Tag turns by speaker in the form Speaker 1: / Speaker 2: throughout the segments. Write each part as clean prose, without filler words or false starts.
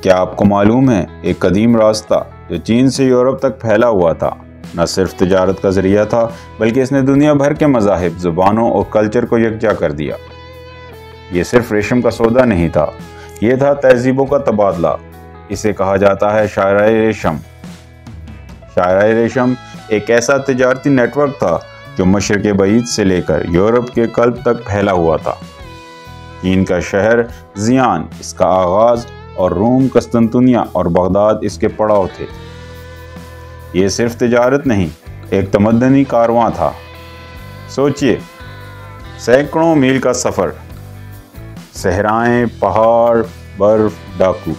Speaker 1: کیا آپ کو معلوم ہے ایک قدیم راستہ جو چین سے یورپ تک پھیلا ہوا تھا نہ صرف تجارت کا ذریعہ تھا بلکہ اس نے دنیا بھر کے مذاہب، زبانوں اور کلچر کو یکجا کر دیا۔ یہ صرف ریشم کا سودا نہیں تھا، یہ تھا تہذیبوں کا تبادلہ۔ اسے کہا جاتا ہے شاہراہ ریشم۔ شاہراہ ریشم ایک ایسا تجارتی نیٹ ورک تھا جو مشرق بعید سے لے کر یورپ کے قلب تک پھیلا ہوا تھا۔ چین کا شہر زیان اس کا آغاز اور روم، قسطنطنیہ اور بغداد اس کے پڑاؤ تھے۔ یہ صرف تجارت نہیں، ایک تمدنی کارواں تھا۔ سوچئے، سینکڑوں میل کا سفر، صحرائیں، پہاڑ، برف، ڈاکو،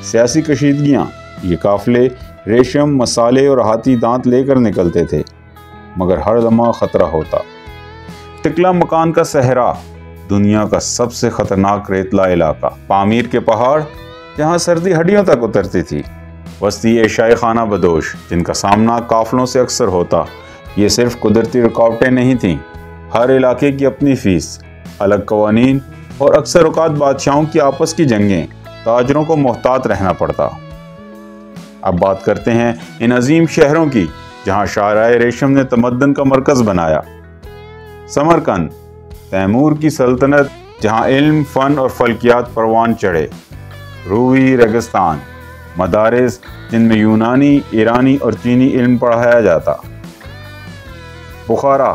Speaker 1: سیاسی کشیدگیاں۔ یہ قافلے ریشم، مسالے اور ہاتھی دانت لے کر نکلتے تھے، مگر ہر لمحہ خطرہ ہوتا۔ ٹکلا مکان کا صحرا، دنیا کا سب سے خطرناک ریتلا علاقہ۔ پامیر کے پہاڑ، جہاں سردی ہڈیوں تک اترتی تھی۔ وسطی ایشیائی خانہ بدوش، جن کا سامنا قافلوں سے اکثر ہوتا۔ یہ صرف قدرتی رکاوٹیں نہیں تھیں، ہر علاقے کی اپنی فیس، الگ قوانین اور اکثر اوقات بادشاہوں کی آپس کی جنگیں۔ تاجروں کو محتاط رہنا پڑتا۔ اب بات کرتے ہیں ان عظیم شہروں کی جہاں شاہراہ ریشم نے تمدن کا مرکز بنایا۔ سمرقند، تیمور کی سلطنت جہاں علم، فن اور فلکیات پروان چڑھے۔ روی ریگستان، مدارس جن میں یونانی، ایرانی اور چینی علم پڑھایا جاتا۔ بخارا،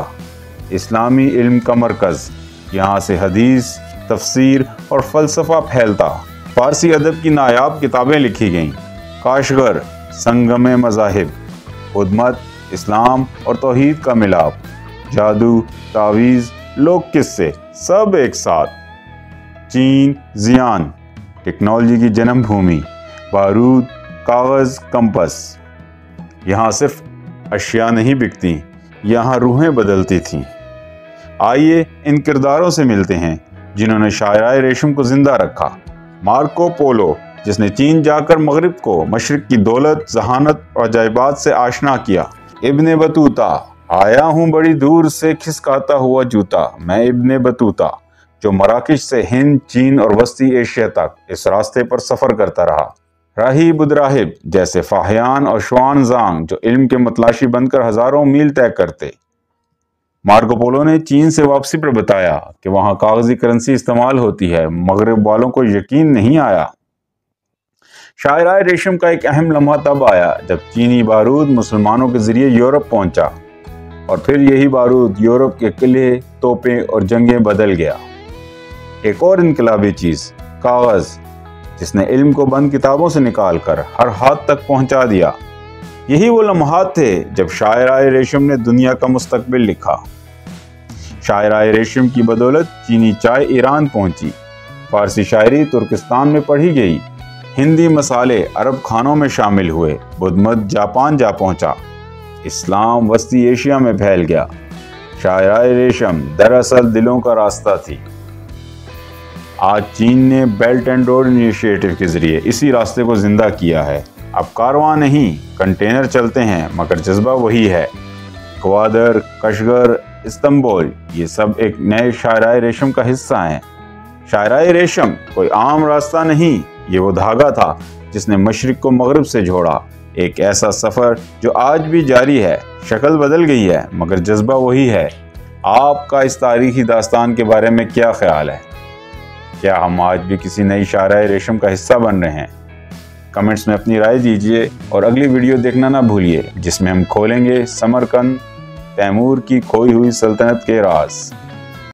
Speaker 1: اسلامی علم کا مرکز، یہاں سے حدیث، تفسیر اور فلسفہ پھیلتا۔ فارسی ادب کی نایاب کتابیں لکھی گئیں۔ کاشغر، سنگم مذاہب، بدھ مت، اسلام اور توحید کا ملاپ۔ جادو، تعویذ، لوک قصے، سب ایک ساتھ۔ چین، زیان، ٹیکنالوجی کی جنم بھومی، بارود، کاغذ، کمپس۔ یہاں صرف اشیاء نہیں بکتی، یہاں روحیں بدلتی تھیں۔ آئیے ان کرداروں سے ملتے ہیں جنہوں نے شاہراہ ریشم کو زندہ رکھا۔ مارکو پولو، جس نے چین جا کر مغرب کو مشرق کی دولت، ذہانت اور عجائبات سے آشنا کیا۔ ابن بطوطہ، آیا ہوں بڑی دور سے کھسکاتا ہوا جوتا، میں ابن بطوطہ، جو مراکش سے ہند، چین اور وسطی ایشیا تک اس راستے پر سفر کرتا رہا۔ راہی بدھ راہب جیسے فاہیان اور شوان زانگ جو علم کے متلاشی بن کر ہزاروں میل طے کرتے۔ مارکو پولو نے چین سے واپسی پر بتایا کہ وہاں کاغذی کرنسی استعمال ہوتی ہے، مغرب والوں کو یقین نہیں آیا۔ شاہراہ ریشم کا ایک اہم لمحہ تب آیا جب چینی بارود مسلمانوں کے ذریعے یورپ پہنچا، اور پھر یہی بارود یورپ کے قلعے، توپیں اور جنگیں بدل گیا۔ ایک اور انقلابی چیز، کاغذ، جس نے علم کو بند کتابوں سے نکال کر ہر ہاتھ تک پہنچا دیا۔ یہی وہ لمحات تھے جب شاہراہ ریشم نے دنیا کا مستقبل لکھا۔ شاہراہ ریشم کی بدولت چینی چائے ایران پہنچی، فارسی شاعری ترکستان میں پڑھی گئی، ہندی مسالے عرب کھانوں میں شامل ہوئے، بدھ مت جاپان جا پہنچا، اسلام وسطی ایشیا میں پھیل گیا۔ شاہراہ ریشم دراصل دلوں کا راستہ تھی۔ آج چین نے بیلٹ اینڈ روڈ انیشیٹو کے ذریعے اسی راستے کو زندہ کیا ہے۔ اب کارواں نہیں، کنٹینر چلتے ہیں، مگر جذبہ وہی ہے۔ گوادر، کشغر، استنبول، یہ سب ایک نئے شاہراہ ریشم کا حصہ ہیں۔ شاہراہ ریشم کوئی عام راستہ نہیں، یہ وہ دھاگا تھا جس نے مشرق کو مغرب سے جوڑا۔ ایک ایسا سفر جو آج بھی جاری ہے۔ شکل بدل گئی ہے مگر جذبہ وہی ہے۔ آپ کا اس تاریخی داستان کے بارے میں کیا خیال ہے؟ کیا ہم آج بھی کسی نئی شاہراہ ریشم کا حصہ بن رہے ہیں؟ کمنٹس میں اپنی رائے دیجیے اور اگلی ویڈیو دیکھنا نہ بھولیے، جس میں ہم کھولیں گے سمرقند، تیمور کی کھوئی ہوئی سلطنت کے راز۔